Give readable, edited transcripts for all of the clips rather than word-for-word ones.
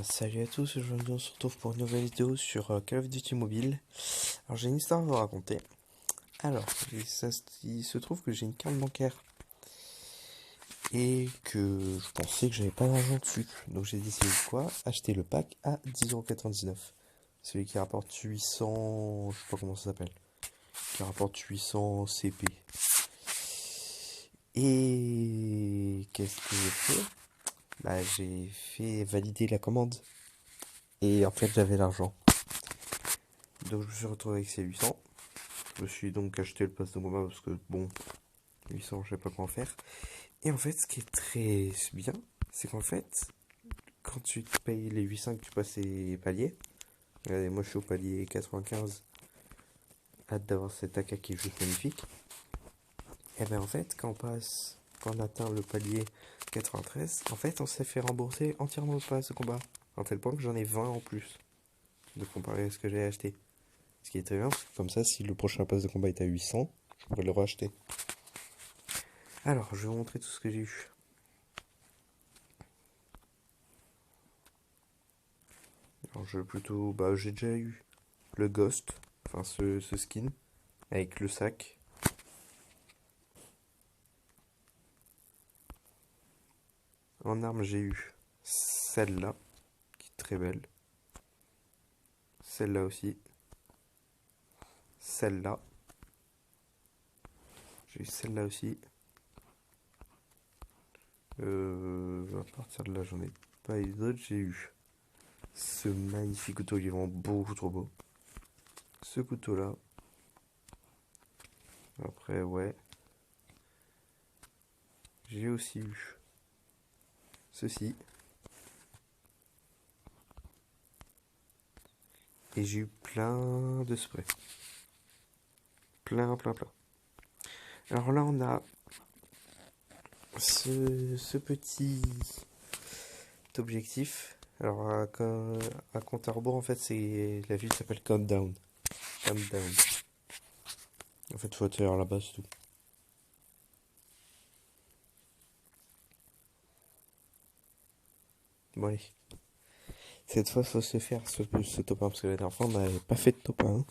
Salut à tous, aujourd'hui on se retrouve pour une nouvelle vidéo sur Call of Duty Mobile. Alors j'ai une histoire à vous raconter. Alors, il se trouve que j'ai une carte bancaire et que je pensais que j'avais pas d'argent dessus. Donc j'ai décidé de quoi? Acheter le pack à 10,99€. Celui qui rapporte 800... je sais pas comment ça s'appelle. Qui rapporte 800 CP. Et qu'est-ce que j'ai fait? Bah j'ai fait valider la commande. Et en fait j'avais l'argent. Donc je me suis retrouvé avec ces 800. Je me suis donc acheté le pass de combat parce que bon, 800 je sais pas quoi en faire. Et en fait ce qui est très bien, c'est qu'en fait, quand tu te payes les 800 et que tu passes les paliers, regardez moi je suis au palier 95, hâte d'avoir cet AK qui est juste magnifique. Et ben en fait quand on atteint le palier 93, en fait on s'est fait rembourser entièrement le pass de combat. En tel point que j'en ai 20 en plus de comparer à ce que j'ai acheté. Ce qui est très bien, parce que comme ça, si le prochain pass de combat est à 800, je pourrais le racheter. Alors, je vais vous montrer tout ce que j'ai eu. Alors, j'ai déjà eu le Ghost, enfin ce skin, avec le sac. En arme, j'ai eu celle-là, qui est très belle. Celle-là aussi. Celle-là. J'ai eu celle-là aussi. À partir de là, j'en ai pas eu d'autres. J'ai eu ce magnifique couteau qui est vraiment beaucoup trop beau. Ce couteau-là. Après, ouais. J'ai aussi eu ceci. Et j'ai eu plein de sprays. Plein. Alors là, on a ce petit objectif. Alors, à compte à rebours, en fait, la ville s'appelle Countdown. Countdown. En fait, faut être là-bas, c'est tout. Bon, allez. Cette fois, faut se faire ce top 1, parce que la dernière fois, on n'avait pas fait de top 1.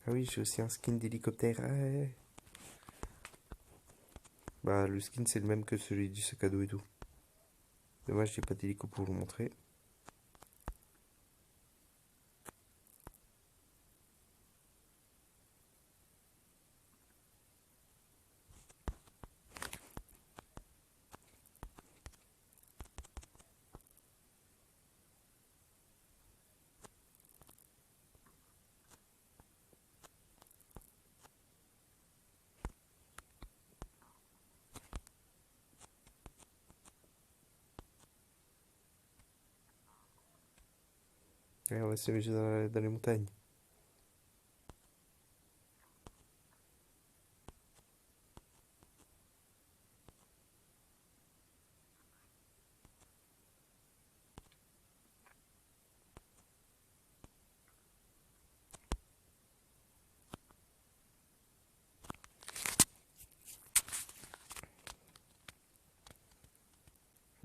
Ah oui, j'ai aussi un skin d'hélicoptère. Ah, ouais. Bah, le skin, c'est le même que celui du sac à dos et tout. Dommage, j'ai pas d'hélico pour vous montrer. Ouais, on va s'amuser dans les montagnes.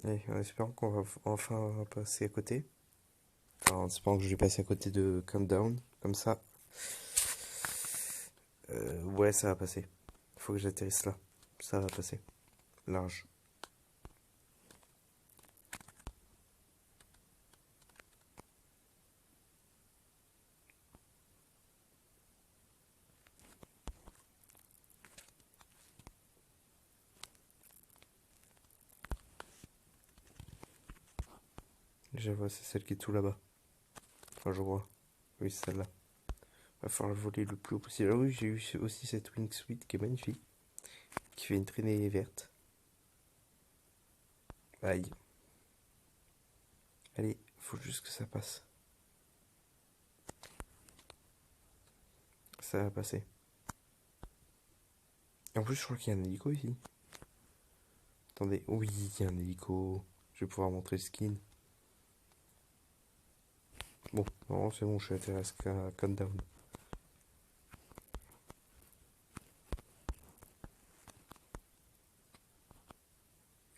Allez, en espérant qu'on va enfin passer à côté. Enfin, en espérant que je vais passer à côté de Countdown. Comme ça. Ouais, ça va passer. Faut que j'atterrisse là. Ça va passer. Large. Je vois, c'est celle qui est tout là-bas. Enfin, je vois. Oui, c'est celle-là. Va falloir le voler le plus haut possible. Ah oui, j'ai eu aussi cette wingsuit qui est magnifique. Qui fait une traînée verte. Aïe. Allez, faut juste que ça passe. Ça va passer. Et en plus, je crois qu'il y a un hélico ici. Attendez, oui, il y a un hélico. Je vais pouvoir montrer le skin. Bon, Non, c'est bon, je suis intéressé à Countdown.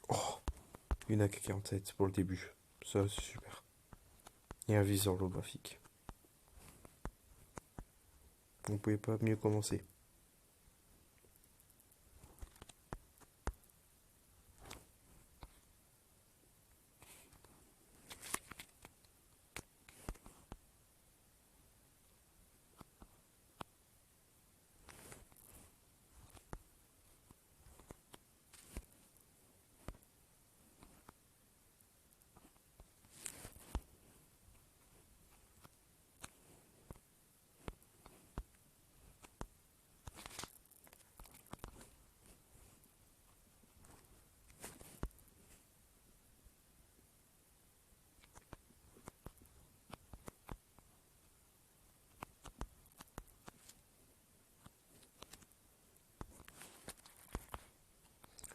Oh, une AK-47 pour le début. Ça, c'est super. Et un viseur holographique. On pouvait pas mieux commencer.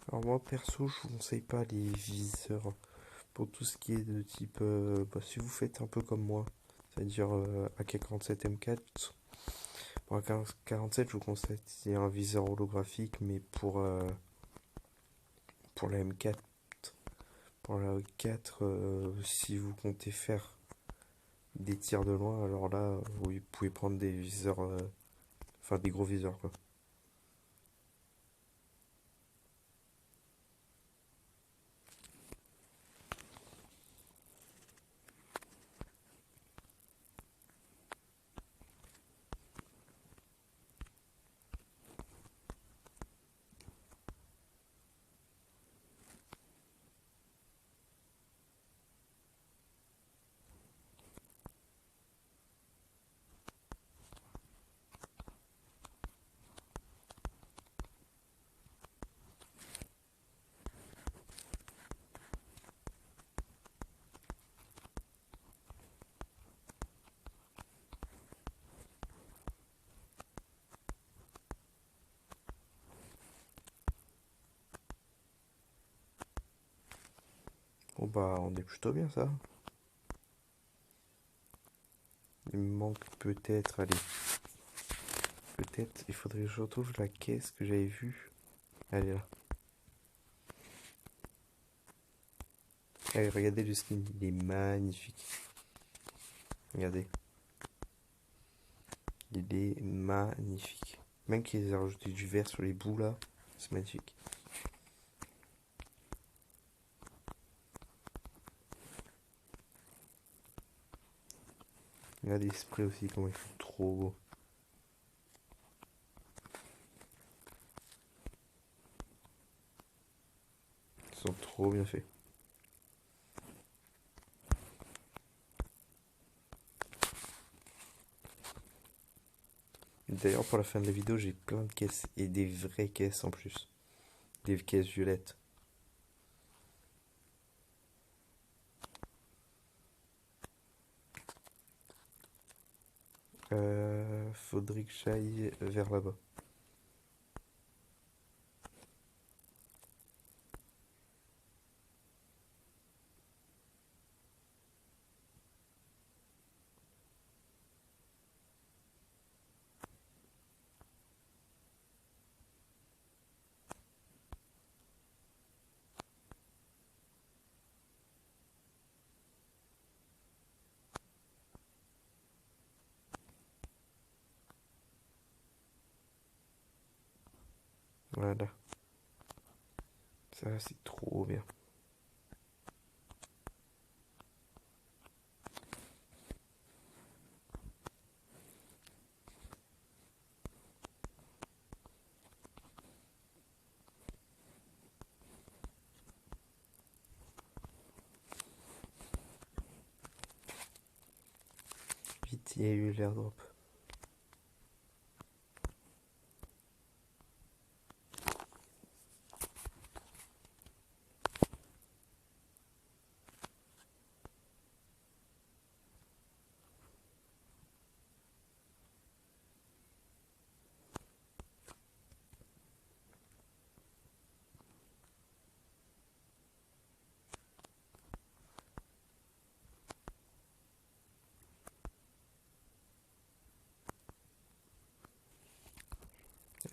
Alors moi perso, je vous conseille pas les viseurs pour tout ce qui est de type, si vous faites un peu comme moi, c'est-à-dire AK-47 M4. Pour AK-47, je vous conseille un viseur holographique, mais pour la M4, pour la E4, si vous comptez faire des tirs de loin, alors là, vous pouvez prendre des viseurs, enfin des gros viseurs quoi. Bon bah on est plutôt bien ça. Il me manque peut-être, allez, peut-être il faudrait que je retrouve la caisse que j'avais vue. Elle est là. Allez, regardez le skin, il est magnifique. Regardez, il est magnifique. Même qu'ils aient rajouté du vert sur les bouts là, c'est magnifique. Regardez les sprays aussi, comment ils sont trop beaux. Ils sont trop bien faits. D'ailleurs, pour la fin de la vidéo, j'ai plein de caisses et des vraies caisses en plus. Des caisses violettes. Faudrait que j'aille vers là-bas. Voilà. Ça, c'est trop bien. Vite, il y a eu l'airdrop.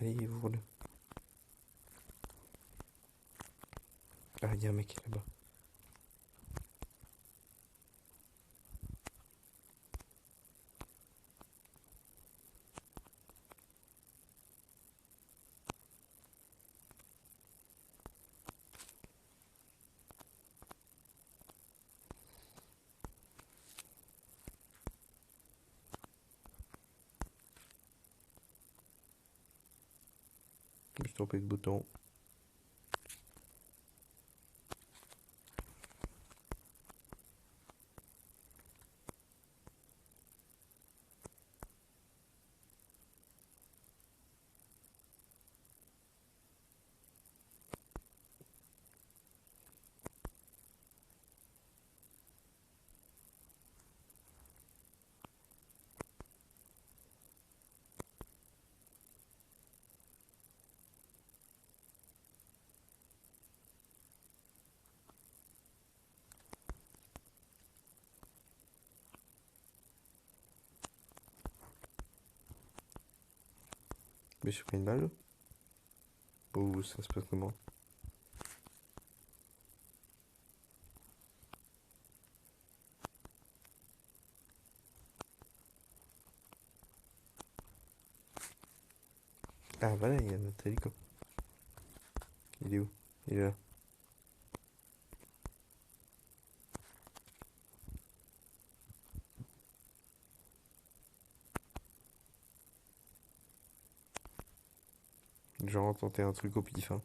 Allez, ouvre-le. Ah, il y a un mec là-bas. Je me suis trompé de bouton. Je me suis pris une balle. Ou ça se passe comment? Ah voilà, il y a notre hélico. Il est où? Il est là. Genre tenter un truc au pif, hein.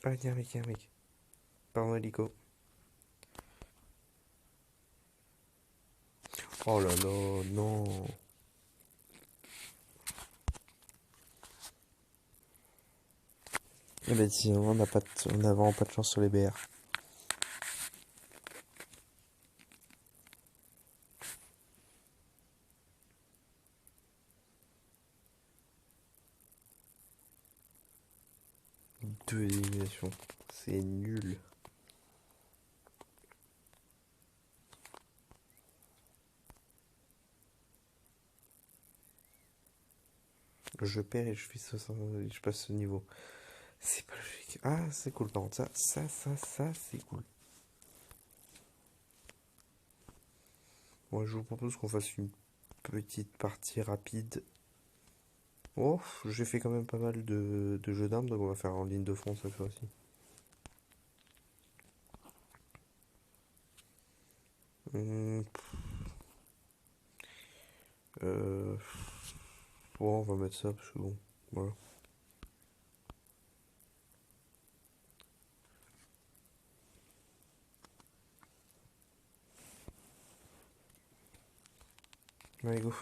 Ah, il y a un mec, il y a un mec. Pardon, hélico. Oh là là, non. Eh ben, si, on a vraiment pas de chance sur les BR. Deux éliminations. C'est nul. Je perds et je passe ce niveau. C'est pas logique. Ah, c'est cool par contre. Ça, c'est cool. Moi, je vous propose qu'on fasse une petite partie rapide. Oh, j'ai fait quand même pas mal de jeux d'armes, donc on va faire en ligne de front cette fois-ci. Hum, euh, bon, on va mettre ça parce que bon, voilà. Allez, go.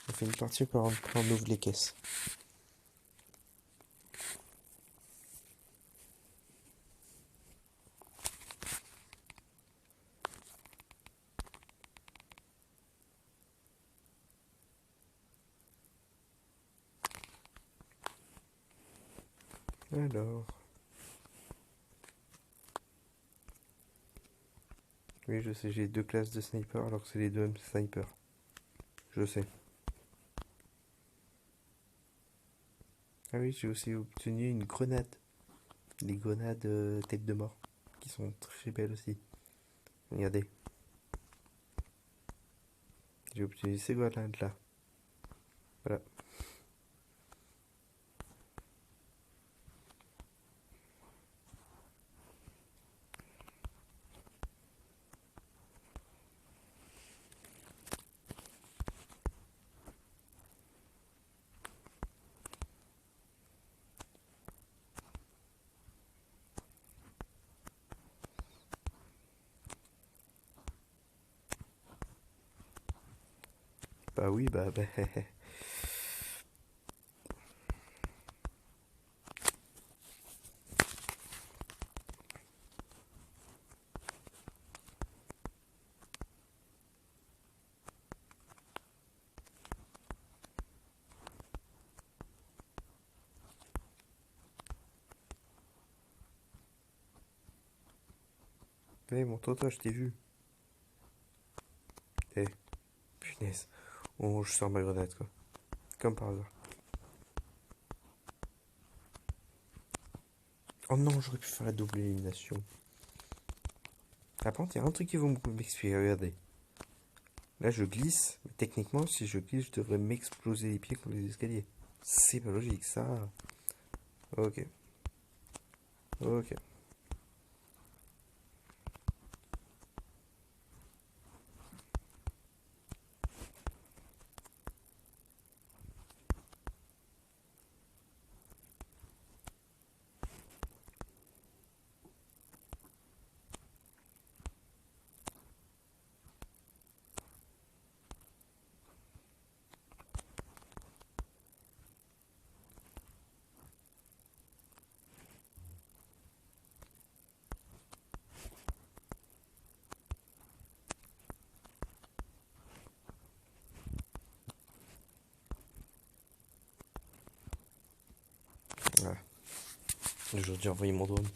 On fait une partie, puis on ouvre les caisses. Alors. Oui, je sais, j'ai deux classes de sniper alors que c'est les deux mêmes snipers. Je sais. Ah oui, j'ai aussi obtenu une grenade. Les grenades tête de mort. Qui sont très belles aussi. Regardez. J'ai obtenu ces grenades là. Voilà. Bah oui, bah. Eh, montre-toi, je t'ai vu. Eh, punaise. Oh, je sors ma grenade, quoi. Comme par hasard. Oh non, j'aurais pu faire la double élimination. Ah, par contre, il y a un truc qui va m'expliquer. Regardez. Là, je glisse. Mais techniquement, si je glisse, je devrais m'exploser les pieds contre les escaliers. C'est pas logique, ça. Ok. Ok. Voilà. J'aurais dû envoyer mon drone.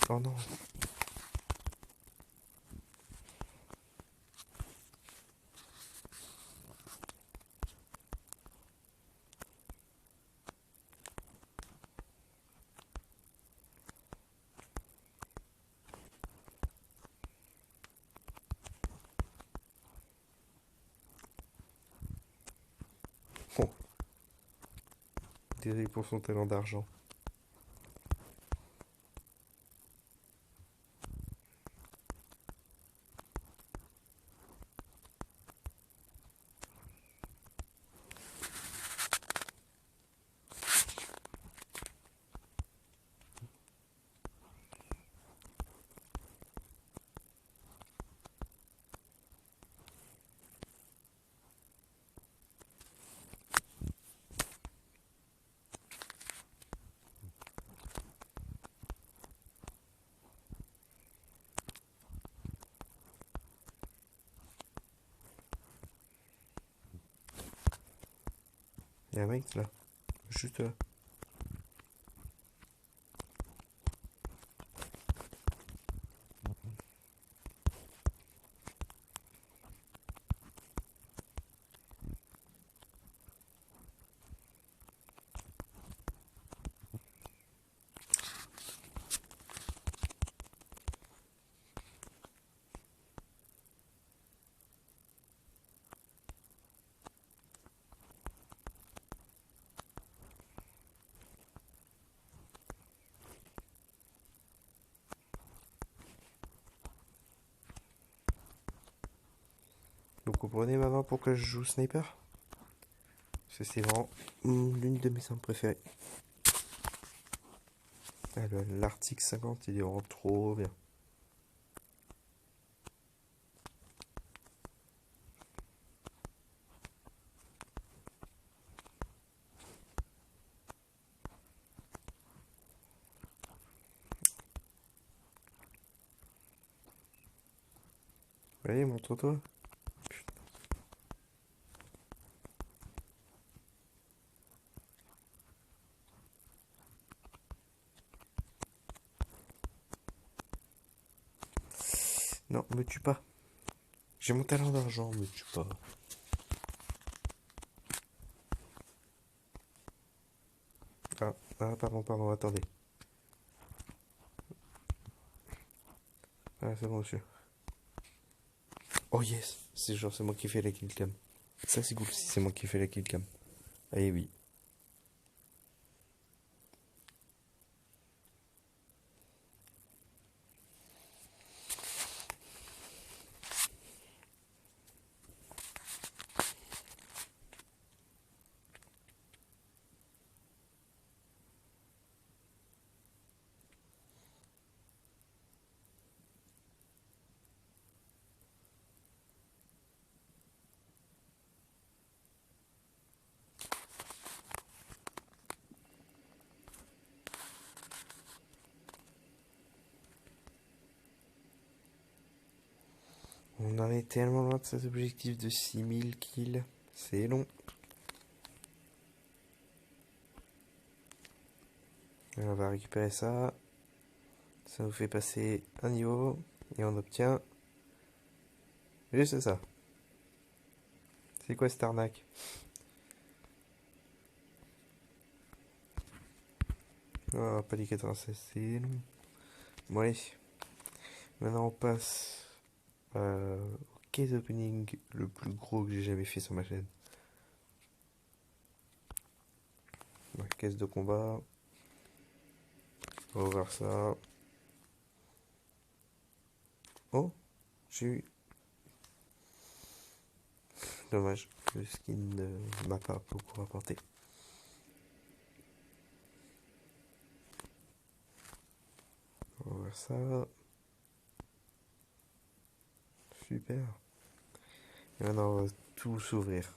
Oh non. Bon, désolé pour son talent d'argent. Il y a un mec là. Juste là. Vous comprenez maintenant pourquoi je joue sniper? Parce que c'est vraiment l'une de mes armes préférées. Ah, l'Arctique 50, il est vraiment trop bien. Allez, montre-toi. Non, me tue pas. J'ai mon talent d'argent, me tue pas. Ah, ah, pardon, attendez. Ah, c'est bon, monsieur. Oh yes, c'est genre, c'est moi qui fais la killcam. Ça, c'est cool si c'est moi qui fais la killcam. Eh oui. On en est tellement loin de cet objectif de 6000 kills. C'est long. On va récupérer ça. Ça nous fait passer un niveau. Et on obtient juste ça. C'est quoi cette arnaque? Oh, pas les 96, c'est long. Bon, allez. Maintenant, on passe au case opening le plus gros que j'ai jamais fait sur ma chaîne. La caisse de combat. On va voir ça. Oh, j'ai eu. Dommage, le skin ne m'a pas beaucoup rapporté. On va voir ça. Super. Et maintenant, on va tout s'ouvrir.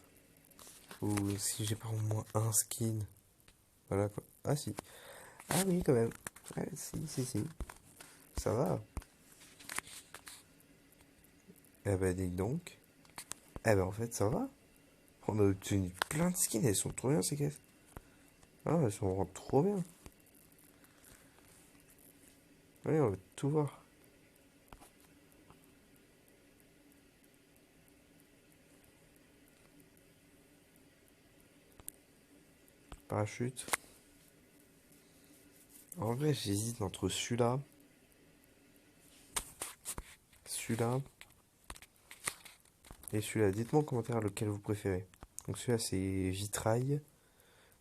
Ou si j'ai pas au moins un skin. Voilà quoi. Ah si. Ah oui, quand même. Ouais, si. Ça va. Eh ben, dis donc. Eh ben, en fait, ça va. On a obtenu plein de skins. Elles sont trop bien, ces caisses. Ah, elles sont vraiment trop bien. Allez, on va tout voir. Parachute. En vrai, j'hésite entre celui-là et celui-là. Dites-moi en commentaire lequel vous préférez. Donc celui-là c'est vitrail,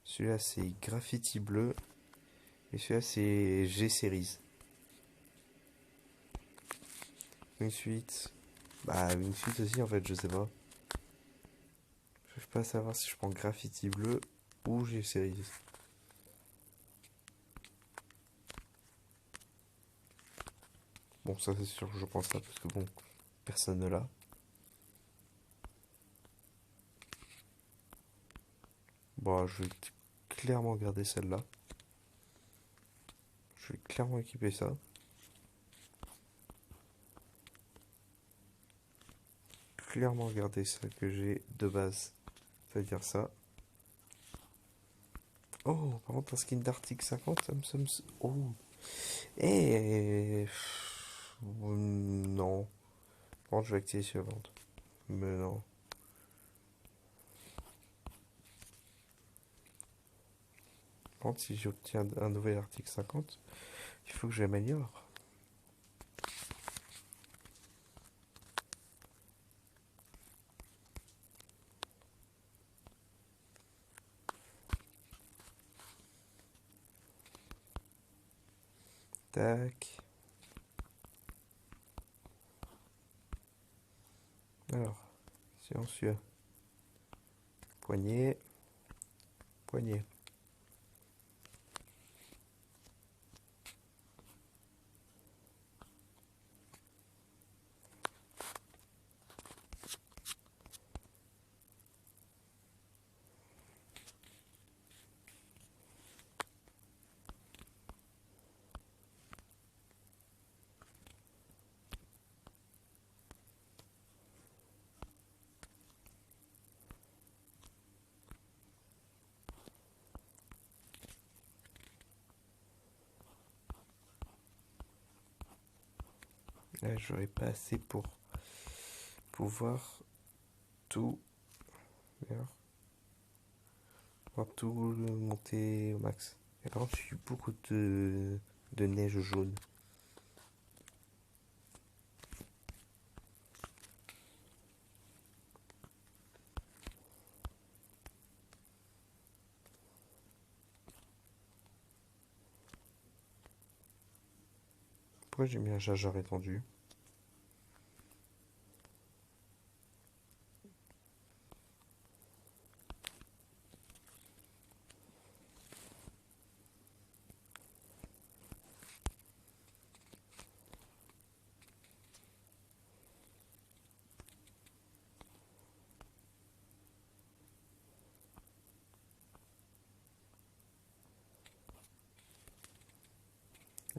celui-là c'est graffiti bleu et celui-là c'est G-Series. Wingsuit. Bah Wingsuit aussi en fait, je sais pas. Je vais pas savoir si je prends graffiti bleu ou G-Series. Bon ça c'est sûr que je prends ça parce que bon, personne ne l'a. Bon je vais clairement garder celle-là. Je vais clairement équiper ça. Clairement garder ça que j'ai de base. C'est-à-dire ça. Oh, par contre, un skin d'Arctic 50, oh. Eh. Non. Par contre, je vais activer sur la vente. Mais non. Par contre, si j'obtiens un nouvel Arctic 50, il faut que j'améliore. Tac. Alors, silencieux. Poignet. Poignet. Là, j'aurais pas assez pour pouvoir tout. D'ailleurs, pouvoir tout monter au max. Et par contre, j'ai eu beaucoup de neige jaune. Pourquoi j'ai mis un chargeur étendu?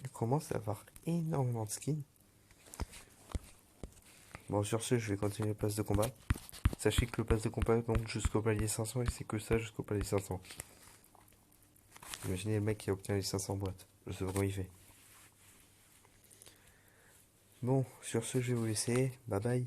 Il commence à avoir énormément de skins. Bon, sur ce, je vais continuer le pass de combat. Sachez que le pass de combat monte jusqu'au palier 500 et c'est que ça jusqu'au palier 500. Imaginez le mec qui obtient les 500 boîtes. Je sais pas comment il fait. Bon, sur ce, je vais vous laisser. Bye bye.